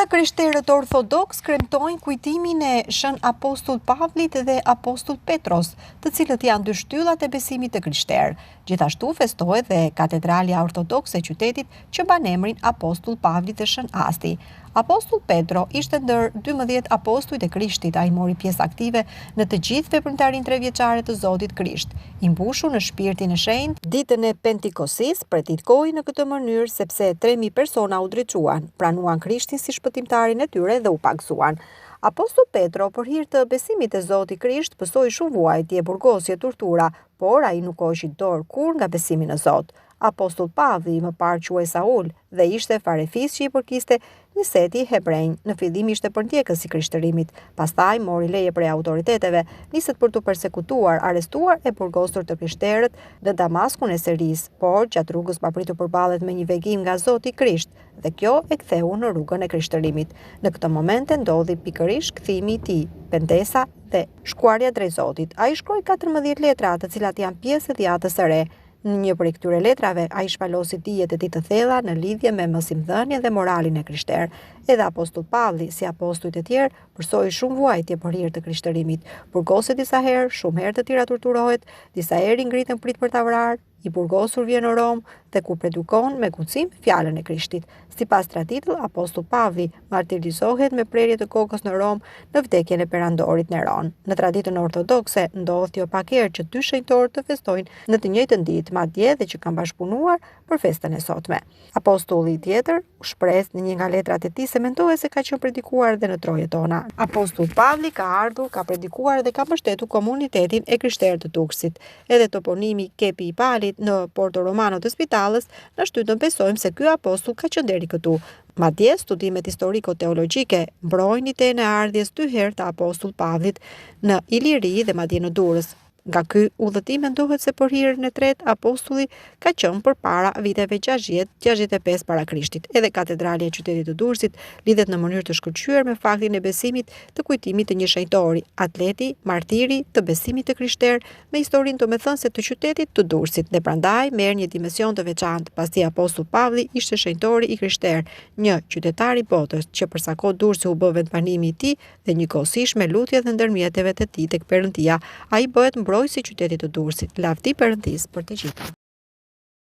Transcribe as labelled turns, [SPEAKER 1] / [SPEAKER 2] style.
[SPEAKER 1] Të krishterët ortodoks kremtojnë kujtimin e Shën Apostull Pavlit dhe Apostull Petros, të cilët janë dy shtyllat e besimit të krishterë. Gjithashtu festohet dhe Katedralja Ortodokse e qytetit që mban emrin Apostull Pavli dhe Shën Asti. Apostull Petro ishte ndër 12 apostujt e Krishtit, ai mori pjesë aktive në të gjithë veprimtarinë 3 vjeçare të Zotit Krisht. I mbushur në shpirtin e shenjtë, ditën e Pentikostis pretitoi në këtë mënyrë sepse 3000 persona u drejtuan, pranuan Krishtin si shpëtimtarin e tyre dhe u pagëzuan. Apostull Petro, për hir të besimit e Zotit Krisht, pësoi shumë vuajtje, burgosje, tortura, por ai nuk hoqi dorë kur nga besimi në Zot. Apostull Pavli, më parë quhej Saul, dhe ishte farefis që i përkiste një seti hebrejnë. Në fillim ishte përndjekës i krishtërimit, pastaj mori leje prej autoriteteve, niset për të persekutuar, arrestuar e burgosur të krishterët në Damaskun e Seris, por gjatë rrugës papritur përballet me një vegim nga Zoti Krisht, dhe kjo e ktheu në rrugën e krishtërimit. Në këtë momente ndodhi pikërisht kthimi i tij, pendesa dhe shkuarja drejt Zotit. Ai shkroi 14 letra, të cilat janë pjesë e dhjatës së re. Në një prej këtyre letrave, ai shpalosi dijet e tij të thella në lidhje me mësimdhënien dhe moralin e krishterë. Edhe Apostull Pavli, si apostujt e tjerë, përsoi shumë vuajtje për hir të krishtërimit. Burgoset disa herë, shumë herë të tjera torturohet, disa herë i ngritën prit për ta vrarë, i burgosur vjen në Rom dhe ku predikon me kucim fjalën e Krishtit. Sipas traditës, Apostull Pavli martirizohet me prerje të kokës në Rom në vdekjen e perandorit Neron. Në traditën ortodokse ndodh jo pak herë që dy shenjtorë të festojnë në të njëjtën ditë, madje edhe që kanë bashkëpunuar për festën e sotme. Apostulli tjetër u shpreh në një nga letrat e tij se mentohet se ka qenë predikuar edhe në Troje tona. Apostull Pavli ka ardhur, ka predikuar dhe ka mbështetur komunitetin e krishterë të Turksit. Edhe toponimi Kepi i Palit në Porto Romano të Spitalës na shtyt të besojmë se ky apostull ka qenë deri këtu. Madje studimet historiko-teologjike mbrojnë idenë e ardhjes dy herë të Apostull Pavlit në Iliri dhe madje në Durrës. Nga ky udhëtim mendohet se për hirën e tretë apostulli ka qenë përpara viteve 60-65 para Krishtit. Edhe katedrali e qytetit të Durrësit lidhet në mënyrë të shkëlqyer me faktin e besimit të kujtimit të një shenjtori, atleti, martiri të besimit të krishterë me historinë domethënëse të qytetit të Durrësit, dhe prandaj merr një dimension të veçantë, pasi Apostull Pavli ishte shenjtori i krishterë, një qytetar i botës që për sa kohë Durrësi u bë vendbanimi i tij dhe njëkohësisht me lutjet dhe ndërmjeteve të tij tek Perëndia, ai bëhet mbrojtësi i qytetit të Durrësit. Lavdi Perëndisë për të gjithë.